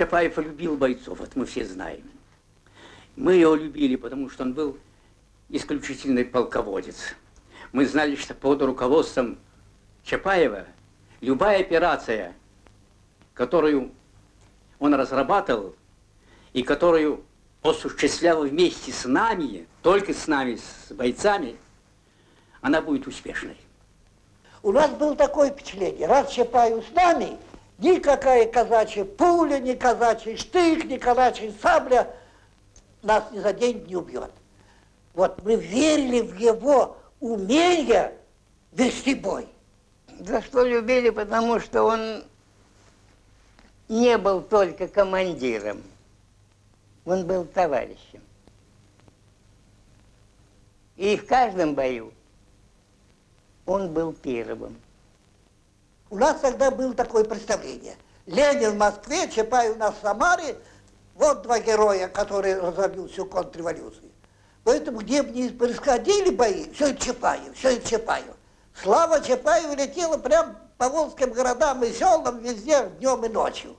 Чапаев любил бойцов, это мы все знаем. Мы его любили, потому что он был исключительный полководец. Мы знали, что под руководством Чапаева любая операция, которую он разрабатывал и которую осуществлял вместе с нами, только с нами, с бойцами, она будет успешной. У нас было такое впечатление, раз Чапаев с нами, никакая казачья пуля, ни казачий штык, ни казачья сабля нас ни за день не убьет. Вот мы верили в его умение вести бой. За что любили, потому что он не был только командиром, он был товарищем. И в каждом бою он был первым. У нас тогда было такое представление. Ленин в Москве, Чапаев у нас в Самаре. Вот два героя, которые разобьют всю контрреволюцию. Поэтому где бы ни происходили бои, все это Чапаев, все это Чапаев. Слава Чапаева летела прям по волжским городам и селам везде, днем и ночью.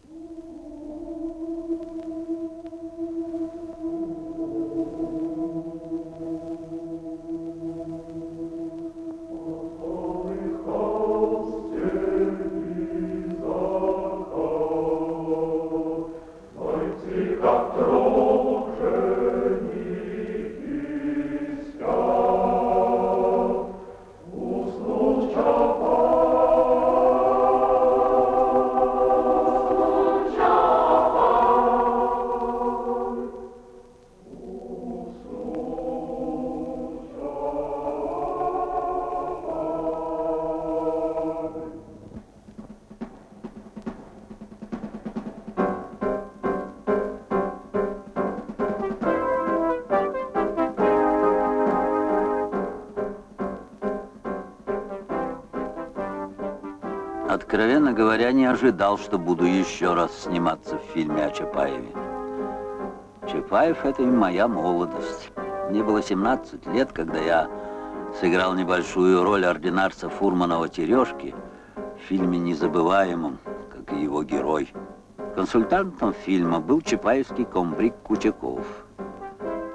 Откровенно говоря, не ожидал, что буду еще раз сниматься в фильме о Чапаеве. Чапаев – это и моя молодость. Мне было 17 лет, когда я сыграл небольшую роль ординарца Фурманова-Терешки в фильме «Незабываемом», как и его герой. Консультантом фильма был чапаевский комбриг Кутяков.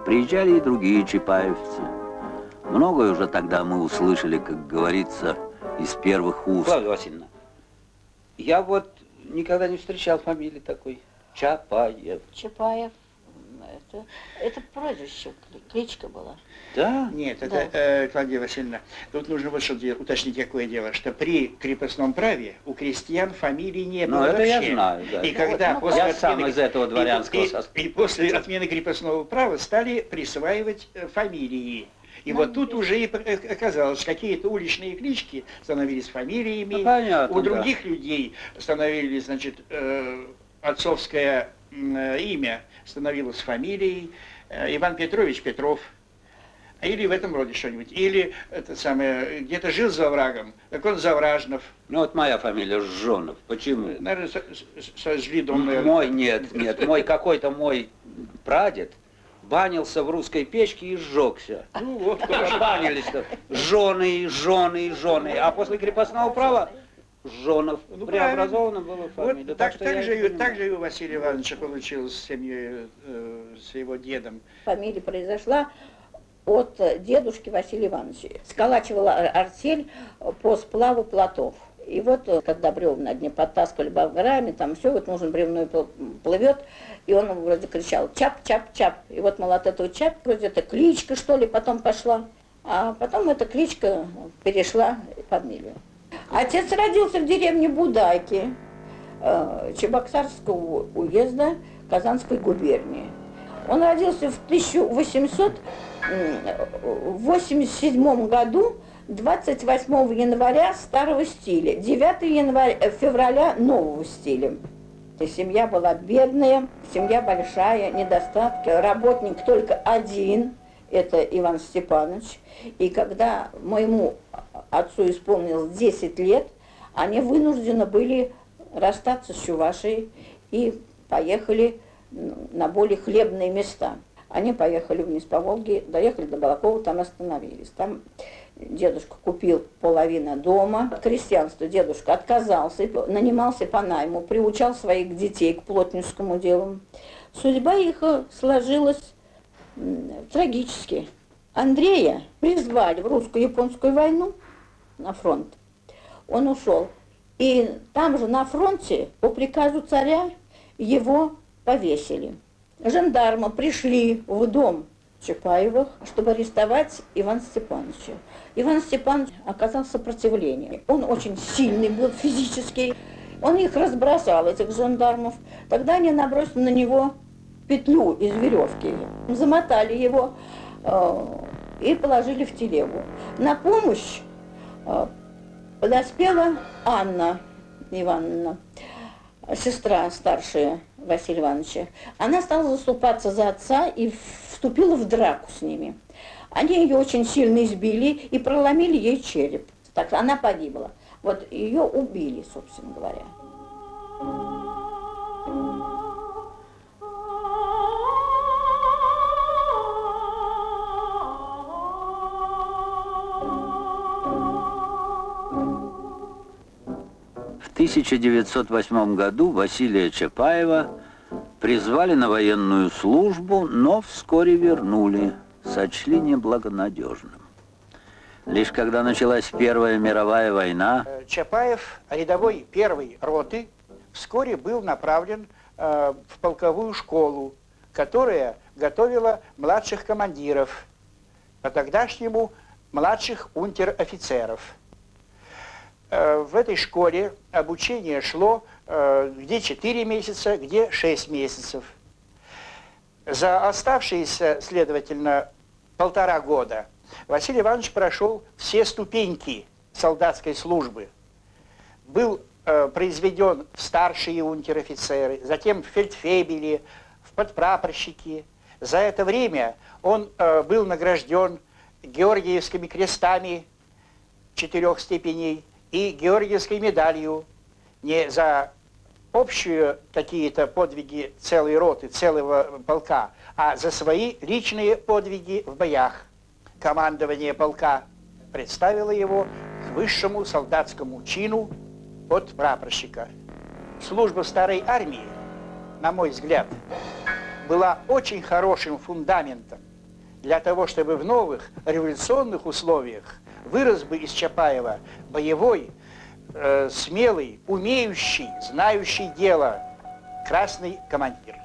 Приезжали и другие чапаевцы. Многое уже тогда мы услышали, как говорится, из первых уст. Клавдия Васильевна, я вот никогда не встречал фамилии такой. Чапаев. Чапаев. Это прозвище, кличка была. Да? Нет, это, Клавдия Васильевна, тут нужно вот что уточнить, какое дело, что при крепостном праве у крестьян фамилии не было это вообще. Я знаю, да. И когда после я сам из этого дворянского состава. И после отмены крепостного права стали присваивать фамилии. И вот тут уже и оказалось, какие-то уличные клички становились фамилиями, понятно, у других людей становились, значит, отцовское имя становилось фамилией, Иван Петрович Петров, или в этом роде что-нибудь, или это самое, где-то жил за оврагом, так он Завражнов. Ну вот моя фамилия Жжонов, почему? Наверное, сожгли дом. Мой, нет, мой какой-то мой прадед банился в русской печке и сжегся. Ну вот, банились-то. Жены. А после крепостного права Жонов. Ну, преобразовано было фамилия. Вот так же и у Василия Ивановича получилось с семьей, с его дедом. Фамилия произошла от дедушки Василия Ивановича. Сколачивала артель по сплаву плотов. И вот, когда бревна на дне подтаскивали болгарами, там все, вот нужен бревно плывет, и он вроде кричал «Чап, чап, чап». И вот, мол, от этого чап, вроде это кличка, что ли, потом пошла. А потом эта кличка перешла в фамилию. Отец родился в деревне Будайки, Чебоксарского уезда Казанской губернии. Он родился в 1887 году, 28 января старого стиля, 9 февраля нового стиля. И семья была бедная, семья большая, недостатки, работник только один, это Иван Степанович. И когда моему отцу исполнилось 10 лет, они вынуждены были расстаться с Чувашией и поехали на более хлебные места. Они поехали вниз по Волге, доехали до Балакова, там остановились. Там дедушка купил половину дома. От крестьянства дедушка отказался, нанимался по найму, приучал своих детей к плотницкому делу. Судьба их сложилась трагически. Андрея призвали в русско-японскую войну на фронт. Он ушел. И там же на фронте по приказу царя его повесили. Жандармы пришли в дом Чапаевых, чтобы арестовать Ивана Степановича. Иван Степанович оказал сопротивление. Он очень сильный был физически. Он их разбросал, этих жандармов. Тогда они набросили на него петлю из веревки, замотали его и положили в телегу. На помощь подоспела Анна Ивановна, сестра старшая Василия Ивановича. Она стала заступаться за отца и вступила в драку с ними. Они ее очень сильно избили и проломили ей череп. Так она погибла. Вот ее убили, собственно говоря. В 1908 году Василия Чапаева призвали на военную службу, но вскоре вернули, сочли неблагонадежным. Лишь когда началась Первая мировая война... Чапаев, рядовой первой роты, вскоре был направлен в полковую школу, которая готовила младших командиров, по-тогдашнему младших унтер-офицеров. В этой школе обучение шло где 4 месяца, где 6 месяцев. За оставшиеся, следовательно, 1,5 года Василий Иванович прошел все ступеньки солдатской службы. Был произведен в старшие унтер-офицеры, затем в фельдфебели, в подпрапорщики. За это время он был награжден Георгиевскими крестами 4 степеней и Георгиевской медалью не за общие какие-то подвиги целой роты, целого полка, а за свои личные подвиги в боях. Командование полка представило его к высшему солдатскому чину подпрапорщика. Служба в старой армии, на мой взгляд, была очень хорошим фундаментом для того, чтобы в новых революционных условиях вырос бы из Чапаева боевой, смелый, умеющий, знающий дело красный командир.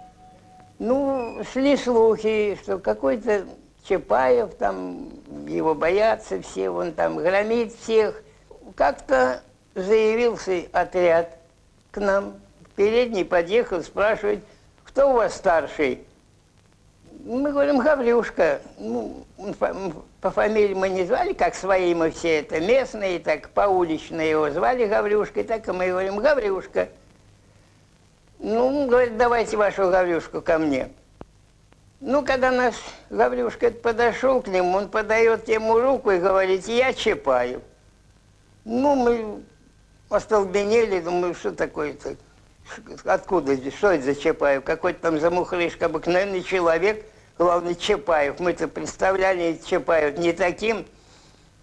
Ну, шли слухи, что какой-то Чапаев, там его боятся все, он там громит всех. Как-то заявился отряд к нам, в передний подъехал, спрашивает, кто у вас старший? Мы говорим, Гаврюшка. Ну, по фамилии мы не звали, как свои мы все это местные, так по-улично его звали Гаврюшкой, так и мы говорим, Гаврюшка. Ну, говорит, давайте вашу Гаврюшку ко мне. Ну, когда наш Гаврюшка подошел к нему, он подает ему руку и говорит, я Чапаев. Ну, мы остолбенели, думаю, что такое-то? Откуда здесь? Что это за Чапаев? Какой-то там замухрышка, обыкновенный человек, главный Чапаев. Мы-то представляли Чапаев не таким.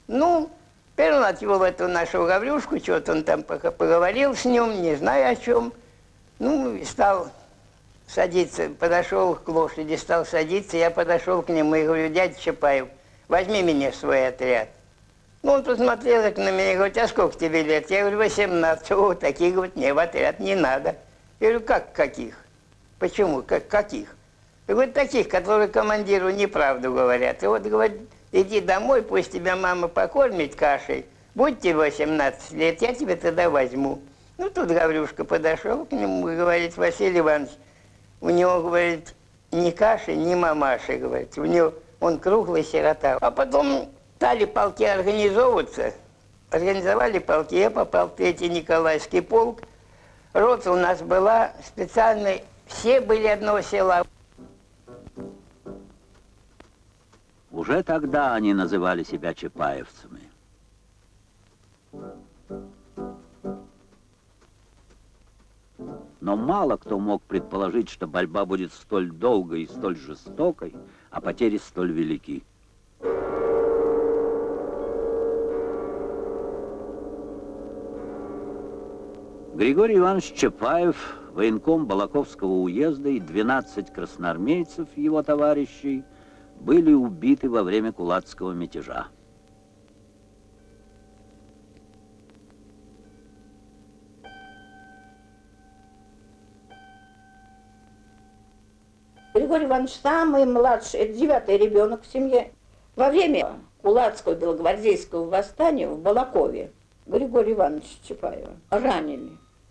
Ну, теперь он отвел эту нашу Гаврюшку, что-то он там поговорил с ним, не знаю о чем. Ну, и стал садиться, подошел к лошади, стал садиться, я подошел к нему и говорю, дядя Чапаев, возьми меня в свой отряд. Ну, он посмотрел так на меня и говорит, а сколько тебе лет? Я говорю, 18. О, таких, говорит, мне в отряд не надо. Я говорю, как каких? Почему? Каких? Я говорю, таких, которые командиру неправду говорят. И вот, говорит, иди домой, пусть тебя мама покормит кашей. Будь тебе 18 лет, я тебя тогда возьму. Ну, тут Гаврюшка подошел к нему и говорит, Василий Иванович, у него, говорит, ни каши, ни мамаши, говорит. У него он круглый сирота. А потом стали полки организовываться. Организовали полки, я попал в 3-й Николаевский полк. Рота у нас была специальная, все были одного села. Уже тогда они называли себя чапаевцами. Но мало кто мог предположить, что борьба будет столь долгой и столь жестокой, а потери столь велики. Григорий Иванович Чапаев, военком Балаковского уезда, и 12 красноармейцев, его товарищей, были убиты во время кулацкого мятежа. Григорий Иванович самый младший, это 9-й ребенок в семье. Во время кулацкого белогвардейского восстания в Балакове Григория Ивановича Чапаева ранили.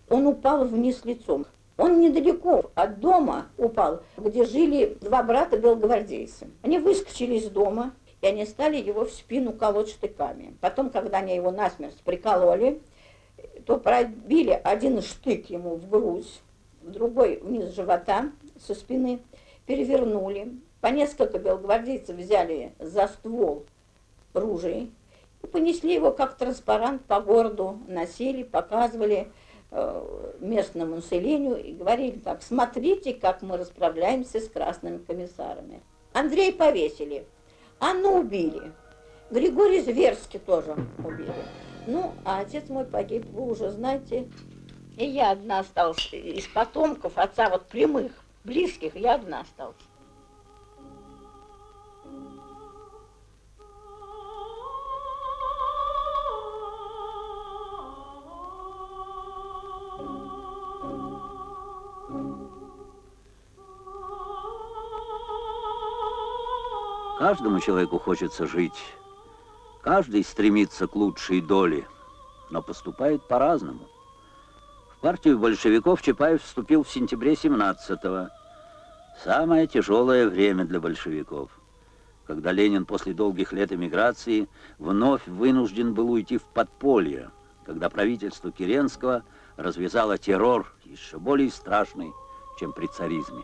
Он упал вниз лицом. Он недалеко от дома упал, где жили 2 брата белогвардейца. Они выскочили из дома, и они стали его в спину колоть штыками. Потом, когда они его насмерть прикололи, то пробили один штык ему в грудь, другой вниз живота со спины, перевернули. По несколько белогвардейцев взяли за ствол ружей и понесли его как транспарант по городу, носили, показывали местному населению и говорили так: смотрите, как мы расправляемся с красными комиссарами. Андрея повесили, Анну убили, Григорий зверски тоже убили. Ну, а отец мой погиб, вы уже знаете. И я одна осталась из потомков отца, вот прямых, близких, я одна осталась. Каждому человеку хочется жить, каждый стремится к лучшей доле, но поступает по-разному. В партию большевиков Чапаев вступил в сентябре 17-го. Самое тяжелое время для большевиков, когда Ленин после долгих лет эмиграции вновь вынужден был уйти в подполье, когда правительство Керенского развязало террор еще более страшный, чем при царизме.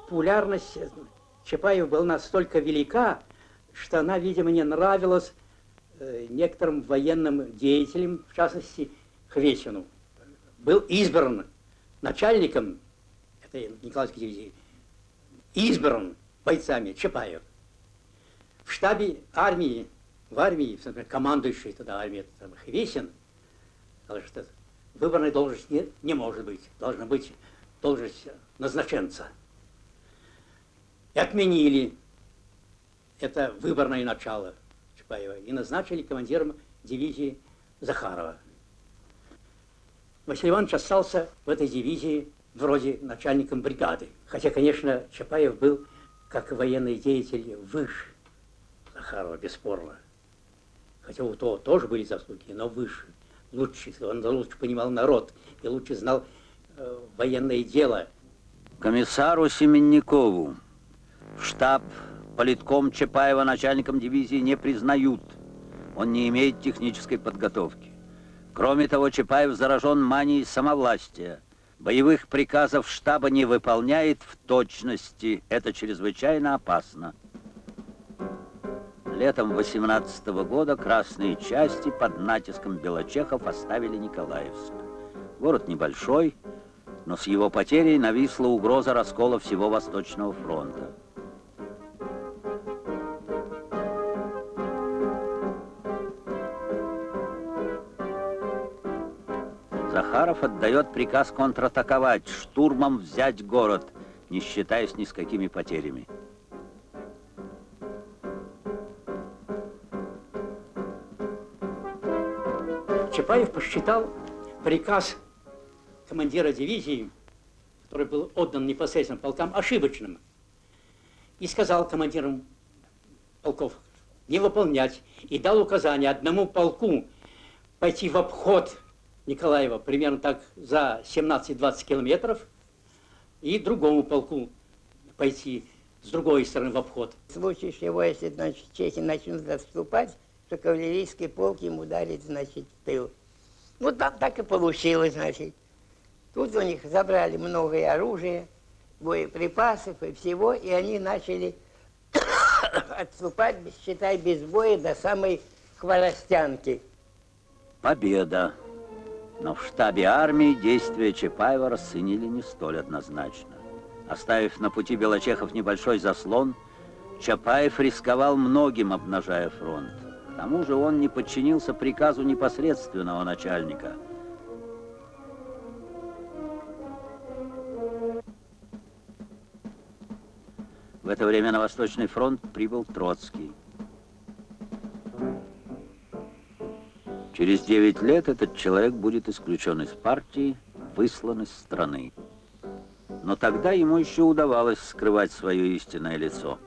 Популярность Чапаева была настолько велика, что она, видимо, не нравилась некоторым военным деятелям, в частности, Хвесину. Был избран начальником этой Николаевской дивизии, избран бойцами Чапаев. В штабе армии, в армии, например, командующий тогда армией Хвесин, сказал, что выборной должности не может быть, должна быть должность назначенца. И отменили это выборное начало Чапаева и назначили командиром дивизии Захарова. Василий Иванович остался в этой дивизии вроде начальником бригады. Хотя, конечно, Чапаев был, как военный деятель, выше Захарова, бесспорно. Хотя у того тоже были заслуги, но выше, лучше. Он лучше понимал народ и лучше знал военное дело. Комиссару Семенникову в штаб политком Чапаева начальником дивизии не признают. Он не имеет технической подготовки. Кроме того, Чапаев заражен манией самовластия. Боевых приказов штаба не выполняет в точности. Это чрезвычайно опасно. Летом 18-го года красные части под натиском белочехов оставили Николаевск. Город небольшой, но с его потерей нависла угроза раскола всего Восточного фронта. Захаров отдает приказ контратаковать, штурмом взять город, не считаясь ни с какими потерями. Чапаев посчитал приказ командира дивизии, который был отдан непосредственно полкам, ошибочным. И сказал командирам полков не выполнять. И дал указание одному полку пойти в обход Николаева примерно так за 17-20 километров, и другому полку пойти с другой стороны в обход. В случае чего, если, значит, чехи начнут отступать, то кавалерийский полк им ударит, значит, в тыл. Вот там так и получилось, значит. Тут у них забрали многое оружие, боеприпасов и всего, и они начали отступать, считай, без боя до самой Хворостянки. Победа. Но в штабе армии действия Чапаева расценили не столь однозначно. Оставив на пути Белочехов небольшой заслон, Чапаев рисковал многим, обнажая фронт. К тому же он не подчинился приказу непосредственного начальника. В это время на Восточный фронт прибыл Троцкий. Через 9 лет этот человек будет исключен из партии, выслан из страны. Но тогда ему еще удавалось скрывать свое истинное лицо.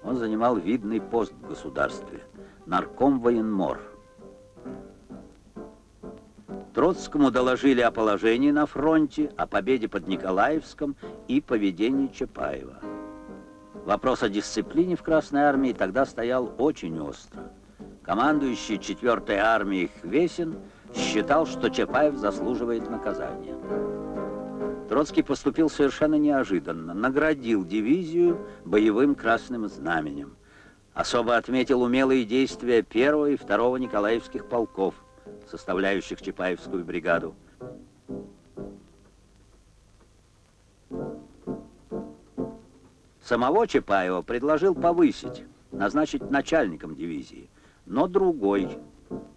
Он занимал видный пост в государстве – нарком военмор. Троцкому доложили о положении на фронте, о победе под Николаевском и поведении Чапаева. Вопрос о дисциплине в Красной армии тогда стоял очень остро. Командующий 4-й армией Хвесин считал, что Чапаев заслуживает наказания. Троцкий поступил совершенно неожиданно, наградил дивизию боевым красным знаменем. Особо отметил умелые действия 1-го и 2-го Николаевских полков, составляющих Чапаевскую бригаду. Самого Чапаева предложил повысить, назначить начальником дивизии, но другой,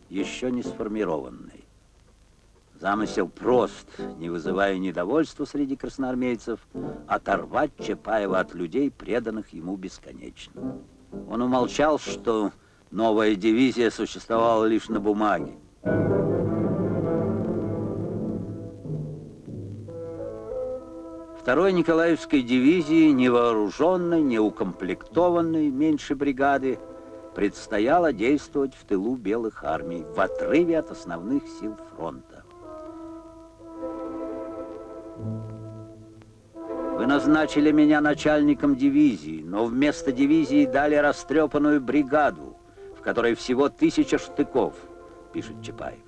еще не сформированный. Замысел прост, не вызывая недовольства среди красноармейцев, оторвать Чапаева от людей, преданных ему бесконечно. Он умолчал, что новая дивизия существовала лишь на бумаге. Второй Николаевской дивизии, невооруженной, неукомплектованной, меньше бригады, предстояло действовать в тылу белых армий, в отрыве от основных сил фронта. Вы назначили меня начальником дивизии, но вместо дивизии дали растрепанную бригаду, в которой всего 1000 штыков, пишет Чапаев.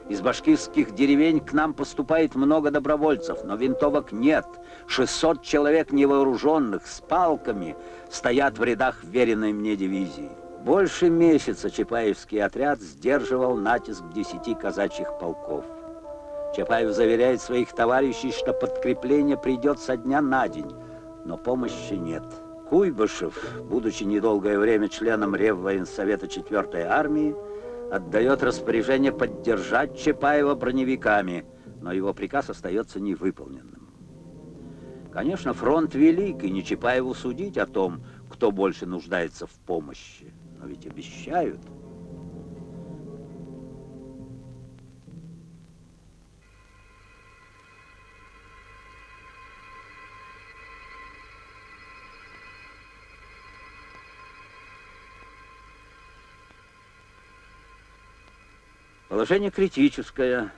Из башкирских деревень к нам поступает много добровольцев, но винтовок нет. 600 человек невооруженных с палками стоят в рядах веренной мне дивизии. Больше месяца Чапаевский отряд сдерживал натиск 10 казачьих полков. Чапаев заверяет своих товарищей, что подкрепление придет со дня на день, но помощи нет. Куйбышев, будучи недолгое время членом Реввоенсовета 4-й армии, отдает распоряжение поддержать Чапаева броневиками, но его приказ остается невыполненным. Конечно, фронт велик, и не Чапаеву судить о том, кто больше нуждается в помощи, но ведь обещают. Положение критическое,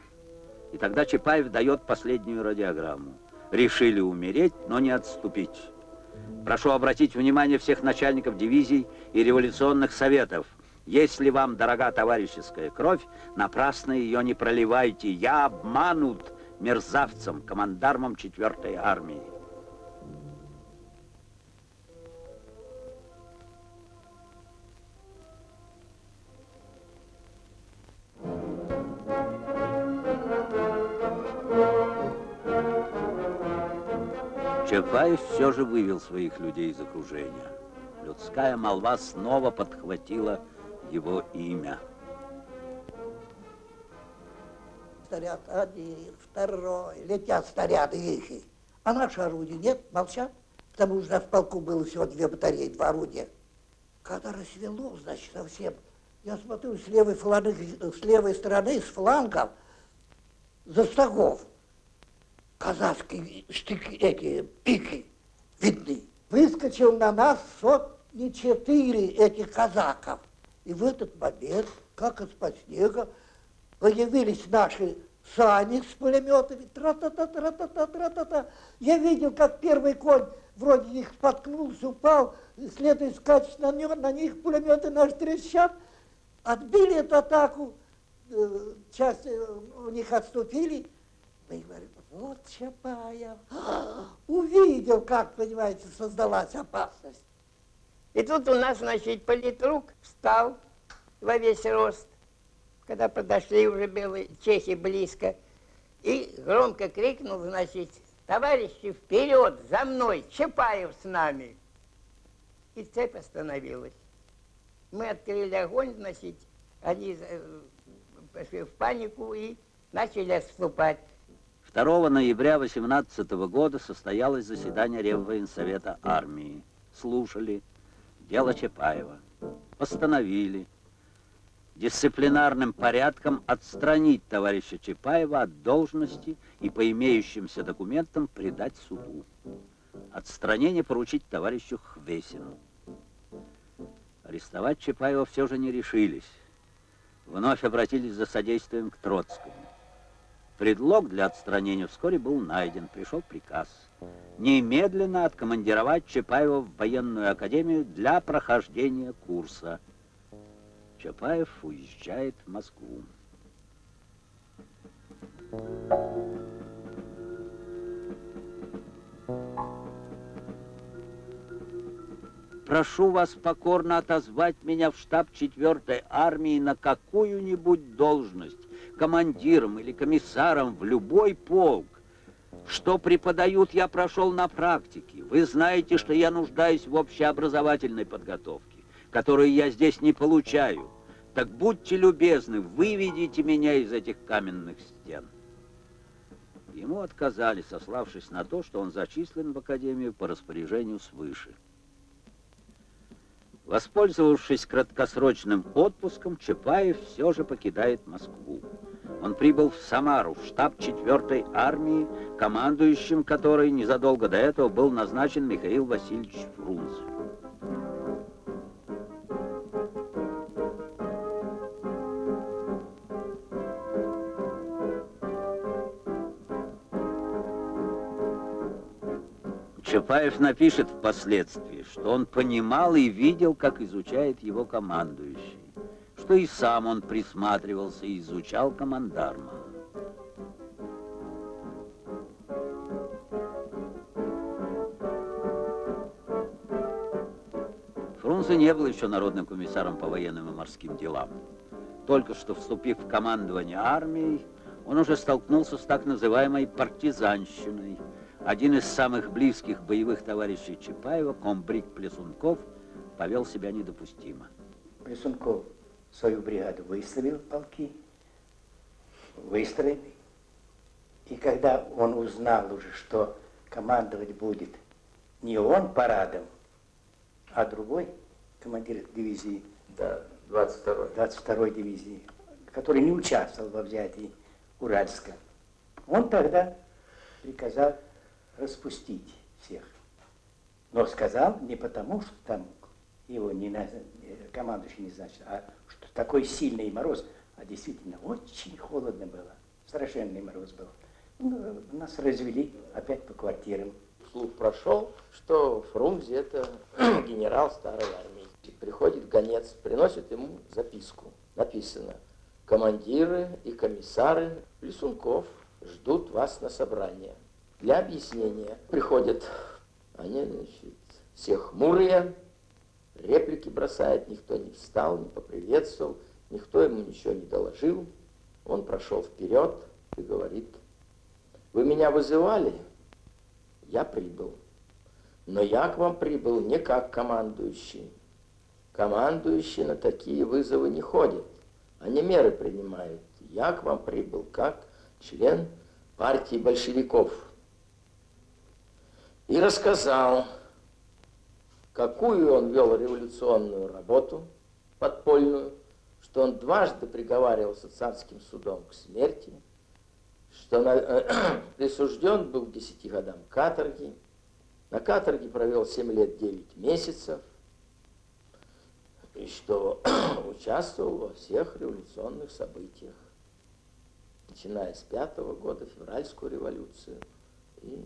и тогда Чапаев дает последнюю радиограмму. Решили умереть, но не отступить. Прошу обратить внимание всех начальников дивизий и революционных советов. Если вам дорога товарищеская кровь, напрасно ее не проливайте. Я обманут мерзавцем, командармом 4-й армии. Чапаев все же вывел своих людей из окружения. Людская молва снова подхватила его имя. Снаряд один, второй, летят снаряды их. А наши орудия нет, молчат. Потому что в полку было всего 2 батареи, 2 орудия. Когда рассвело, значит, совсем, я смотрю, с левой стороны, с флангов, за стогов, казахские штыки, эти пики видны. Выскочил на нас 4 этих казаков. И в этот момент, как из-под снега, появились наши сани с пулеметами. Тра-та-та-та-та-та-та-та-та. Я видел, как первый конь вроде них споткнулся, упал, следует скачет на них пулеметы наши трещат. Отбили эту атаку, часть у них отступили. Мы говорим, вот Чапаев увидел, как, понимаете, создалась опасность. И тут у нас, значит, политрук встал во весь рост, когда подошли уже белые чехи близко, и громко крикнул, значит, товарищи, вперед, за мной, Чапаев с нами. И цепь остановилась. Мы открыли огонь, значит, они пошли в панику и начали отступать. 2 ноября 18 года состоялось заседание Реввоенсовета армии. Слушали дело Чапаева. Постановили дисциплинарным порядком отстранить товарища Чапаева от должности и по имеющимся документам предать суду. Отстранение поручить товарищу Хвесину. Арестовать Чапаева все же не решились. Вновь обратились за содействием к Троцкому. Предлог для отстранения вскоре был найден. Пришел приказ немедленно откомандировать Чапаева в военную академию для прохождения курса. Чапаев уезжает в Москву. Прошу вас покорно отозвать меня в штаб 4-й армии на какую-нибудь должность, командиром или комиссаром в любой полк. Что преподают, я прошел на практике. Вы знаете, что я нуждаюсь в общеобразовательной подготовке, которую я здесь не получаю. Так будьте любезны, выведите меня из этих каменных стен. Ему отказали, сославшись на то, что он зачислен в академию по распоряжению свыше. Воспользовавшись краткосрочным отпуском, Чапаев все же покидает Москву. Он прибыл в Самару, в штаб 4-й армии, командующим которой незадолго до этого был назначен Михаил Васильевич Фрунзе. Чапаев напишет впоследствии, что он понимал и видел, как изучает его командующий, что и сам он присматривался и изучал командарма. Фрунзе не был еще народным комиссаром по военным и морским делам. Только что вступив в командование армией, он уже столкнулся с так называемой партизанщиной. Один из самых близких боевых товарищей Чапаева, комбриг Плесунков, повел себя недопустимо. Плесунков свою бригаду выставил полки, выстроенный. И когда он узнал уже, что командовать будет не он парадом, а другой командир дивизии, Да, 22-й. дивизии, который не участвовал во взятии Уральска, он тогда приказал распустить всех. Но сказал не потому, что там его командующий не значит, а что такой сильный мороз, а действительно очень холодно было, страшенный мороз был. Ну, нас развели опять по квартирам. Слух прошел, что Фрунзе это генерал старой армии. Приходит гонец, приносит ему записку. Написано: командиры и комиссары Плесунков ждут вас на собрание. Для объяснения приходят они, значит, все хмурые, реплики бросают, никто не встал, не поприветствовал, никто ему ничего не доложил. Он прошел вперед и говорит: вы меня вызывали? Я прибыл. Но я к вам прибыл не как командующий. Командующие на такие вызовы не ходят, они меры принимают. Я к вам прибыл как член партии большевиков. И рассказал, какую он вел революционную работу подпольную, что он дважды приговаривался царским судом к смерти, что присужден был к 10 годам каторги, на каторге провел 7 лет 9 месяцев, и что участвовал во всех революционных событиях, начиная с 5-го года, февральскую революцию и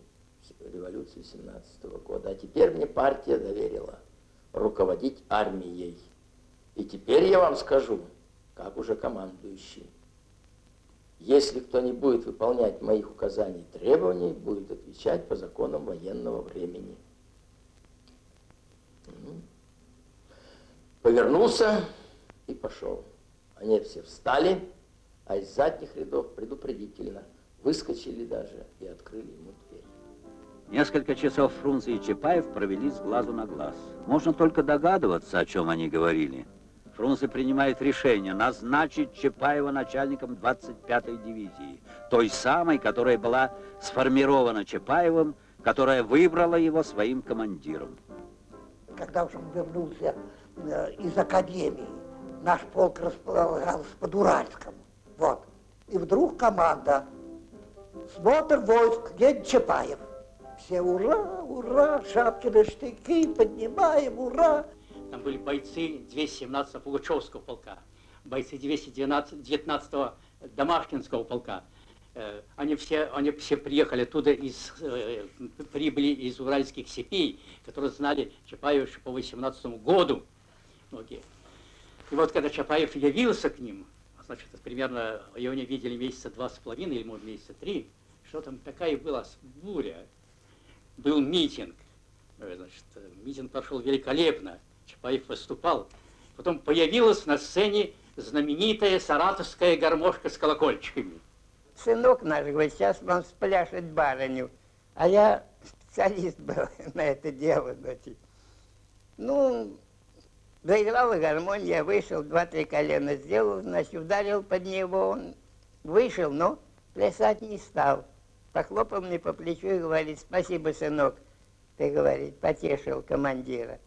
революцию 17-го года. А теперь мне партия доверила руководить армией. И теперь я вам скажу, как уже командующий. Если кто не будет выполнять моих указаний и требований, будет отвечать по законам военного времени. Повернулся и пошел. Они все встали, а из задних рядов предупредительно выскочили даже и открыли ему дверь. Несколько часов Фрунзе и Чапаев провели с глазу на глаз. Можно только догадываться, о чем они говорили. Фрунзе принимает решение назначить Чапаева начальником 25-й дивизии, той самой, которая была сформирована Чапаевым, которая выбрала его своим командиром. Когда уже он вернулся из академии, наш полк располагался под Уральском. Вот. И вдруг команда: смотр войск, едет Чапаев. Все ура, ура, шапки на штыки, поднимаем, ура. Там были бойцы 217-го Пугачевского полка, бойцы 219-го Домашкинского полка. Они все приехали оттуда, прибыли из уральских степей, которые знали Чапаева еще по 18-му году. Многие. И вот когда Чапаев явился к ним, значит, примерно его не видели месяца 2,5 или, может, месяца 3, что там такая была буря. Был митинг. Значит, митинг прошел великолепно. Чапаев выступал. Потом появилась на сцене знаменитая саратовская гармошка с колокольчиками. Сынок наш говорит, сейчас вам спляшет барыню. А я специалист был на это дело, значит. Ну, заиграла гармония, вышел, 2-3 колена сделал, значит, ударил под него, он вышел, но плясать не стал. Похлопал мне по плечу и говорит: спасибо, сынок, ты, говорит, потешил командира.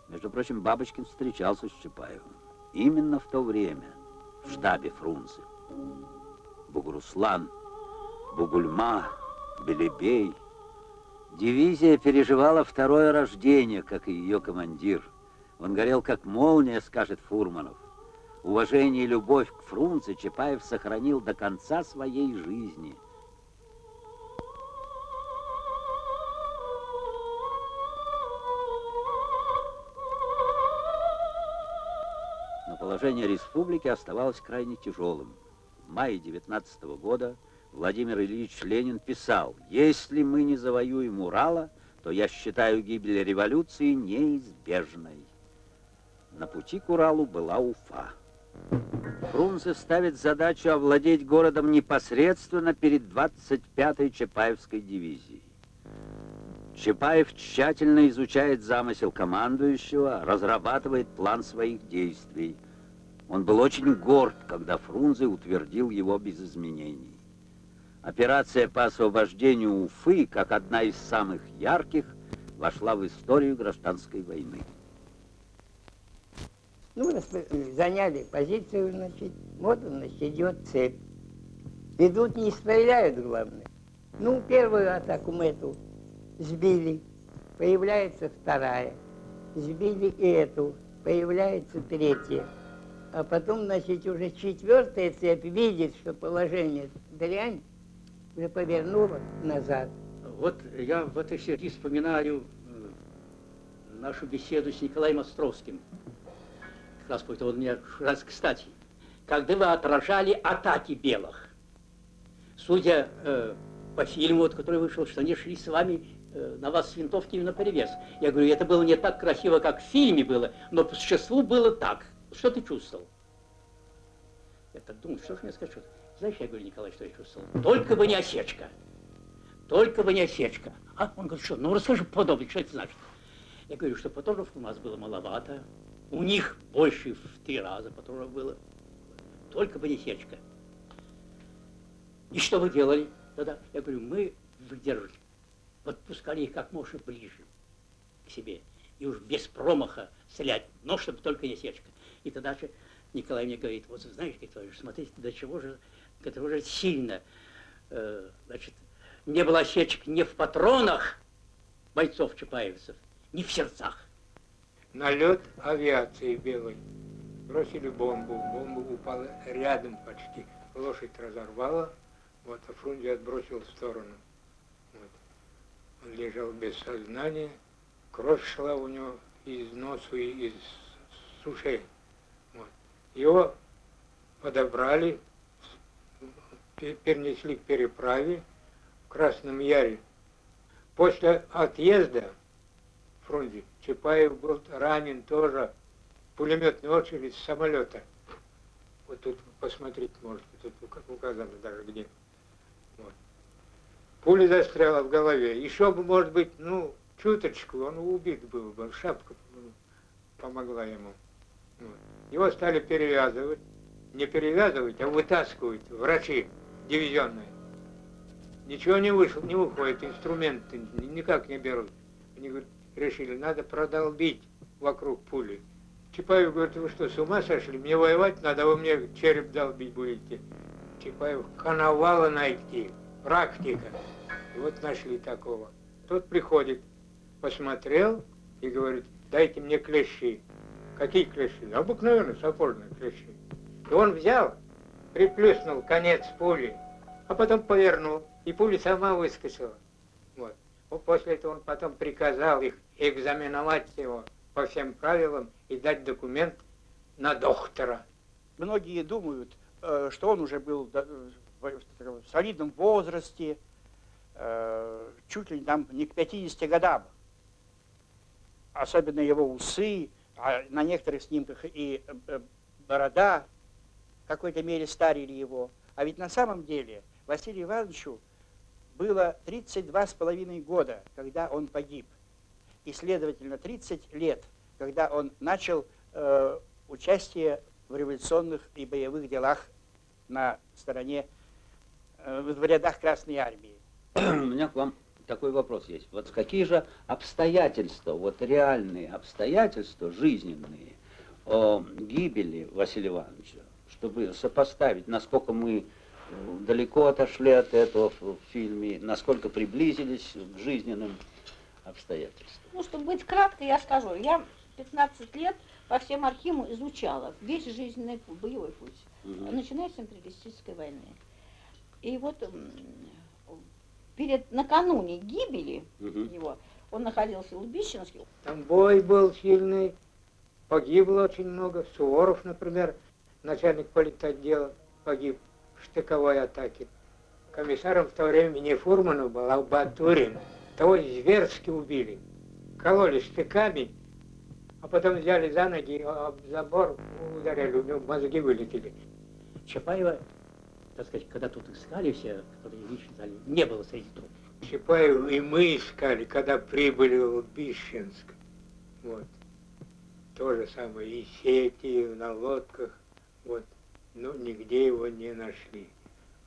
Между прочим, Бабочкин встречался с Чапаевым именно в то время в штабе Фрунзе. Бугуруслан, Бугульма, Белебей. Дивизия переживала второе рождение, как и ее командир. Он горел как молния, скажет Фурманов. Уважение и любовь к Фрунзе Чапаев сохранил до конца своей жизни. Но положение республики оставалось крайне тяжелым. В мае 19 года Владимир Ильич Ленин писал: «Если мы не завоюем Урала, то я считаю гибель революции неизбежной». На пути к Уралу была Уфа. Фрунзе ставит задачу овладеть городом непосредственно перед 25-й Чапаевской дивизией. Чапаев тщательно изучает замысел командующего, разрабатывает план своих действий. Он был очень горд, когда Фрунзе утвердил его без изменений. Операция по освобождению Уфы, как одна из самых ярких, вошла в историю гражданской войны. Ну, заняли позицию, значит, вот, значит, идет цепь. Идут, не стреляют, главное. Ну, первую атаку мы эту сбили, появляется вторая. Сбили и эту, появляется третья. А потом, значит, уже четвертая цепь видит, что положение дрянь, уже повернула назад. Вот я в этой связи вспоминаю нашу беседу с Николаем Островским. Как раз он мне раз кстати, когда вы отражали атаки белых, судя по фильму, вот, который вышел, что они шли с вами на вас с винтовки наперевес. Я говорю, это было не так красиво, как в фильме было, но по существу было так. Что ты чувствовал? Я так думаю, что же мне скажут? Знаешь, я говорю, Николай, что я чувствовал? Только бы не осечка. Только бы не осечка. А он говорит, что? Ну расскажи подробнее, что это значит? Я говорю, что патронов у нас было маловато. У них больше в 3 раза патронов было. Только бы не сечка. И что вы делали тогда? Я говорю, мы выдержали. Подпускали их как можно ближе к себе. И уж без промаха стрелять. Но чтобы только не сечка. И тогда же Николай мне говорит, вот знаешь, Николай, смотрите, до чего же сильно, значит, не было осечек не в патронах бойцов чапаевцев, не в сердцах. Налет авиации белой. Бросили бомбу. Бомба упала рядом почти. Лошадь разорвала. Вот, а Фрунзе отбросил в сторону. Вот. Он лежал без сознания. Кровь шла у него из носу и из ушей. Вот. Его подобрали, перенесли к переправе в Красном Яре. После отъезда Фрунзе Чапаев был ранен тоже пулеметная очередь с самолета. Вот тут посмотреть можете, тут указано даже где. Вот. Пуля застряла в голове. Еще бы, может быть, ну, чуточку, он убит был бы, шапка помогла ему. Вот. Его стали перевязывать. Не перевязывать, а вытаскивать врачи дивизионные. Ничего не вышло, не выходит, инструменты никак не берут. Они говорят, решили, надо продолбить вокруг пули. Чапаев говорит, вы что, с ума сошли? Мне воевать надо, вы мне череп долбить будете. Чапаев, коновала найти, практика. И вот нашли такого. Тот приходит, посмотрел и говорит, дайте мне клещи. Какие клещи? Обыкновенные сапожные клещи. И он взял, приплюснул конец пули, а потом повернул, и пуля сама выскочила. Вот. После этого он потом приказал их экзаменовать его по всем правилам и дать документ на доктора. Многие думают, что он уже был в солидном возрасте, чуть ли там не к 50 годам. Особенно его усы, а на некоторых снимках и борода в какой-то мере старили его. А ведь на самом деле Василию Ивановичу было 32,5 года, когда он погиб. И, следовательно, 30 лет, когда он начал участие в революционных и боевых делах на стороне, в рядах Красной Армии. У меня к вам такой вопрос есть. Вот какие же обстоятельства, вот реальные обстоятельства жизненные о гибели Василия Ивановича, чтобы сопоставить, насколько мы далеко отошли от этого в фильме, насколько приблизились к жизненным обстоятельствам? Ну, чтобы быть краткой, я скажу. Я 15 лет по всем архивам изучала весь жизненный боевой путь, начиная с империалистической войны. И вот накануне гибели его, он находился в Лубищенске. Там бой был сильный, погибло очень много. Суворов, например, начальник политотдела, погиб в штыковой атаке. Комиссаром в то время не Фурманов был, а Батурин. Того зверски убили. Кололи штыками, а потом взяли за ноги, об забор ударили, у него мозги вылетели. Чапаева, так сказать, когда тут искали все, которые лично знали, не было среди трупов. Чапаева и мы искали, когда прибыли в Лубищенск. Вот. То же самое, и сети, на лодках, вот. Но нигде его не нашли.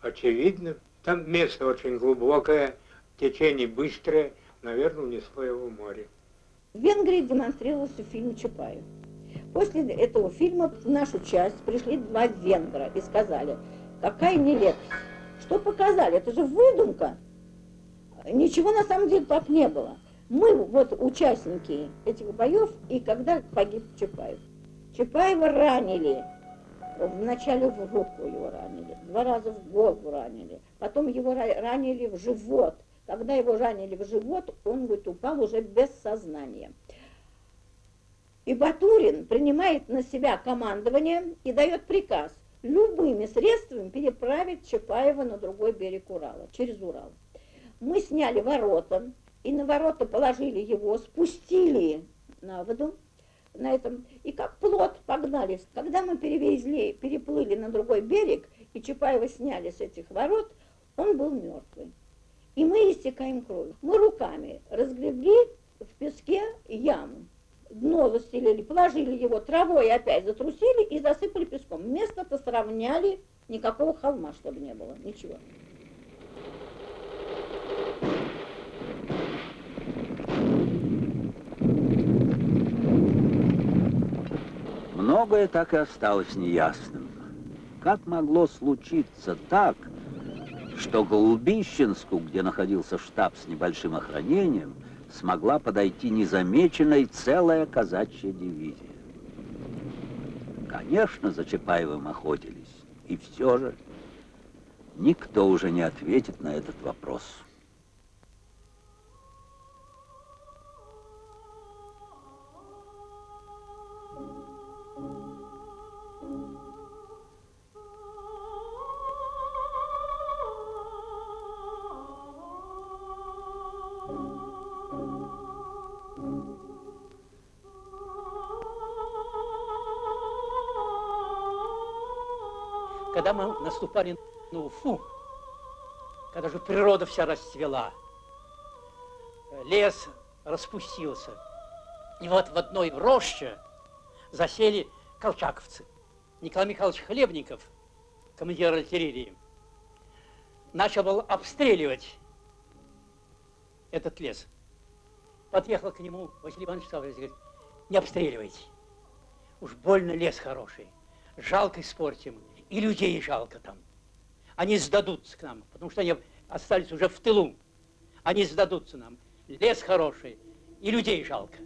Очевидно, там место очень глубокое, течение быстрое, наверное, унесло его в море. В Венгрии демонстрировался фильм Чапаев. После этого фильма в нашу часть пришли два венгра и сказали, какая нелепость. Что показали? Это же выдумка. Ничего на самом деле так не было. Мы вот участники этих боев, и когда погиб Чапаев. Чапаева ранили. Вначале в руку его ранили, 2 раза в голову ранили, потом его ранили в живот. Когда его ранили в живот, он говорит, упал уже без сознания. И Батурин принимает на себя командование и дает приказ любыми средствами переправить Чапаева на другой берег Урала, через Урал. Мы сняли ворота, и на ворота положили его, спустили на воду, на этом, и как плот погнали. Когда мы переплыли на другой берег, и Чапаева сняли с этих ворот, он был мертвый. И мы истекаем кровью. Мы руками разгребли в песке яму, дно застелили, положили его травой, опять затрусили и засыпали песком. Место-то сравняли, никакого холма, чтобы не было, ничего. Многое так и осталось неясным. Как могло случиться так, что к Лубищенску, где находился штаб с небольшим охранением, смогла подойти незамеченной целая казачья дивизия? Конечно, за Чапаевым охотились, и все же никто уже не ответит на этот вопрос. когда мы наступали на Уфу, когда же природа вся расцвела, лес распустился, и вот в одной роще засели колчаковцы. Николай Михайлович Хлебников, командир артиллерии, начал был обстреливать этот лес. Подъехал к нему Василий Иванович Саввич, говорит: не обстреливайте, уж больно лес хороший, жалко испортим, и людей жалко там. Они сдадутся к нам, потому что они остались уже в тылу. Они сдадутся нам. Лес хороший, и людей жалко.